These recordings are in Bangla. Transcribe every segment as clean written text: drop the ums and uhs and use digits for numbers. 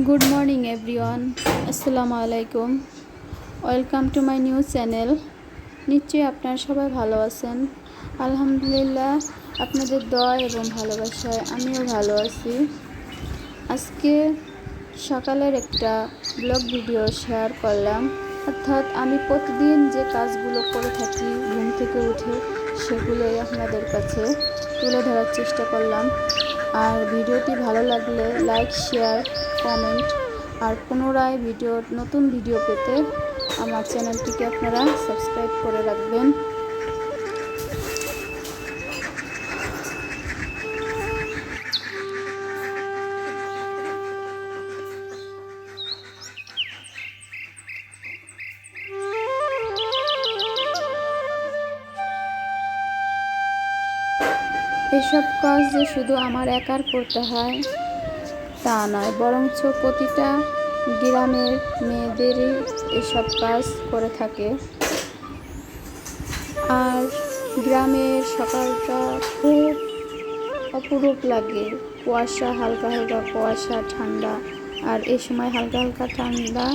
গুড মর্নিং এভরিওয়ান, আসসালামু আলাইকুম। Welcome to my new channel. নিশ্চয়ই আপনারা সবাই ভালো আছেন। আলহামদুলিল্লাহ, আপনাদের দোয়া এবং ভালোবাসায় আমিও ভালো আছি। আজকে সকালের একটা ব্লগ ভিডিও শেয়ার করলাম, অর্থাৎ আমি প্রতিদিন যে কাজগুলো করে থাকি ঘুম থেকে উঠে সেগুলোই আপনাদের কাছে তুলে ধরার চেষ্টা করলাম। আর ভিডিওটি ভালো লাগলে লাইক, শেয়ার, কমেন্ট আর পুনরায় নতুন ভিডিও পেতে আমার চ্যানেলটিকে আপনারা সাবস্ক্রাইব করে রাখবেন। এসব কাজ যে শুধু আমার একার করতে হয় তা নয়, বরঞ্চ প্রতিটা গ্রামের মেয়েদেরই এসব কাজ করে থাকে। আর গ্রামের সকালটা খুব অপরূপ লাগে, কুয়াশা, হালকা হালকা কুয়াশা, ঠান্ডা। আর এই সময় হালকা হালকা ঠান্ডা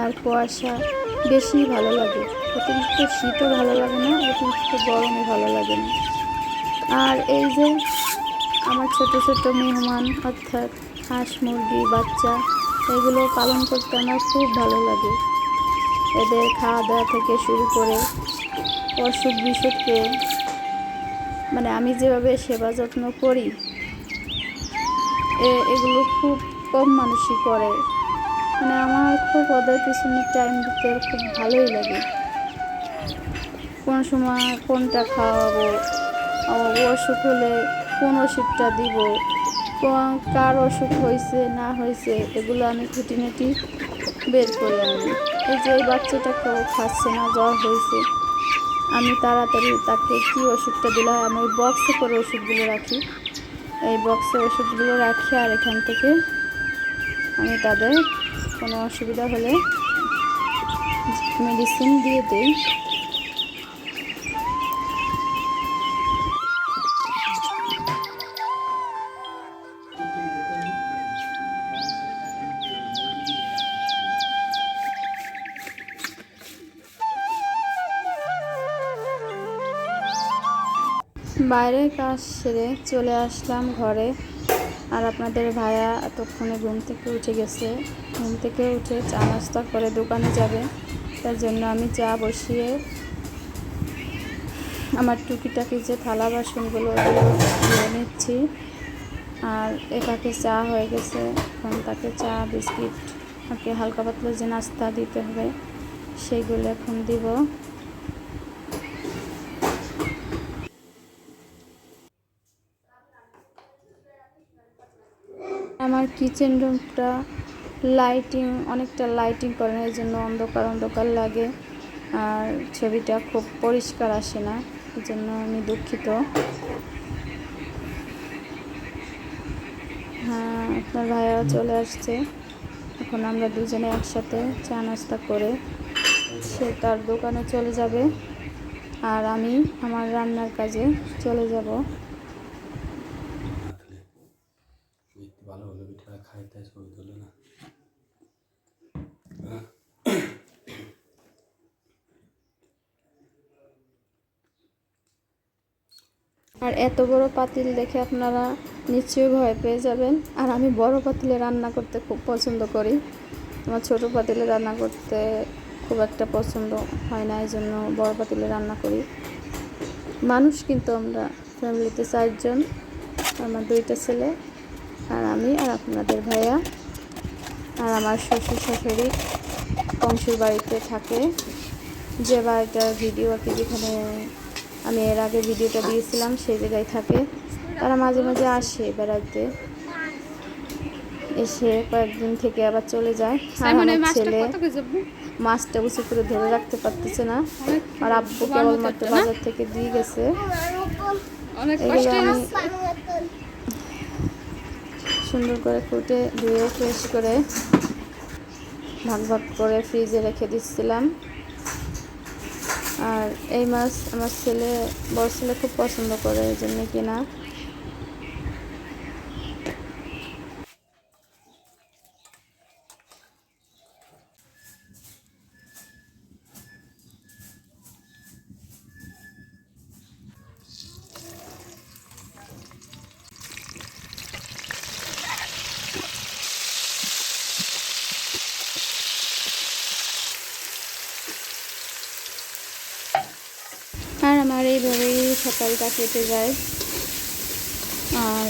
আর কুয়াশা বেশি ভালো লাগে। অতিরিক্ত শীতও ভালো লাগে না, অতিরিক্ত গরমও ভালো লাগে না। আর এই যে আমার ছোট ছোট মেহমান, অর্থাৎ হাঁস, মুরগি, বাচ্চা, এগুলো পালন করতে আমার খুব ভালো লাগে। এদের খাওয়া দাওয়া থেকে শুরু করে অসুখ বিসুখকে আমি যেভাবে সেবা যত্ন করি, এগুলো খুব কম মানুষই করে। আমার খুব ওদের পিছনে টাইম দিতে খুব ভালোই লাগে। কোন সময় কোনটা খাওয়াবো, অসুখ হলে কোন ওষুধটা দিব, কার অসুখ হয়েছে না হয়েছে, এগুলো আমি খুঁটিনাটি বের করি। আমি এই যে এই বাচ্চাটা খাচ্ছে না, জ্বর হয়েছে, আমি তাড়াতাড়ি তাকে কি ওষুধটা দিলাম, আমি ওই বক্সে করে ওষুধগুলো রাখি। এই বক্সে ওষুধগুলো রাখি আর এখান থেকে আমি তাদের কোনো অসুবিধা হলে মেডিসিন দিয়ে দিই। বাইরের কাজ সেরে চলে আসলাম ঘরে। আর আপনাদের ভাইয়া এতক্ষণে ঘুম থেকে উঠে গেছে। ঘুম থেকে উঠে চা নাস্তা করে দোকানে যাবে, তার জন্য আমি চা বসিয়ে আমার টুকিটাকি যে থালা বাসনগুলো ধুয়ে নিচ্ছি। আর একাকে চা হয়ে গেছে, এখন তাকে চা, বিস্কিট, ওকে হালকা পাতলা যে নাস্তা দিতে হবে সেইগুলো এখন দিব। আমার কিচেন রুমটা অনেকটা লাইটিং করে না, এই জন্য অন্ধকার অন্ধকার লাগে আর ছবিটা খুব পরিষ্কার আসে না, এই জন্য আমি দুঃখিত। হ্যাঁ, আপনার ভাইয়া চলে আসছে। এখন আমরা দুজনে একসাথে চা নাস্তা করে সে তার দোকানে চলে যাবে আর আমি আমার রান্নার কাজে চলে যাব। ভালো হলো, পিঠা খাইতে ছবি তুলে না। আর এত বড় পাতিল দেখে আপনারা নিশ্চয়ই ভয় পেয়ে যাবেন। আর আমি বড় পাতিলে রান্না করতে খুব পছন্দ করি, আমার ছোট পাতিলে রান্না করতে খুব একটা পছন্দ হয় না, এই জন্য বড় পাতিলে রান্না করি। মানুষ কিন্তু আমরা ফ্যামিলিতে 4 জন, আমার 2টা ছেলে আর আমি আর আপনাদের ভাইয়া। আর আমার শ্বশুর শাশুড়ি কংসুর বাড়িতে থাকে, যে বাড়িটার ভিডিও আর কি, যেখানে আমি এর আগে ভিডিওটা দিয়েছিলাম সেই জায়গায় থাকে। তারা মাঝে মাঝে আসে বেড়াইতে, এসে কয়েকদিন থেকে আবার চলে যায়। আর আমার ছেলে মাছটা উঁচু করে ধরে রাখতে পারতেছে না, আর আব্বু কেবলমাত্র বাজার থেকে দিয়ে গেছে। এগুলো আমি সুন্দর করে কুটে ধুয়ে ফ্রেশ করে ভাগ ভাগ করে ফ্রিজে রেখে দিচ্ছিলাম। আর এই মাছ আমার বড় ছেলে খুব পছন্দ করে, এই জন্য কিনা। সকালটা কেটে যায়। আর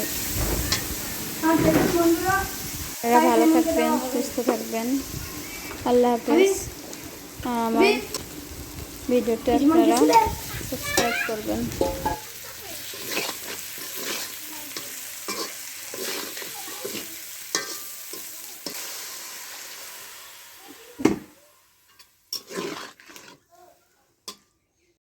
আপনারা ভালো থাকবেন, সুস্থ থাকবেন। আল্লাহ হাফেজ। আমার ভিডিওটা আপনারা সাবস্ক্রাইব করবেন।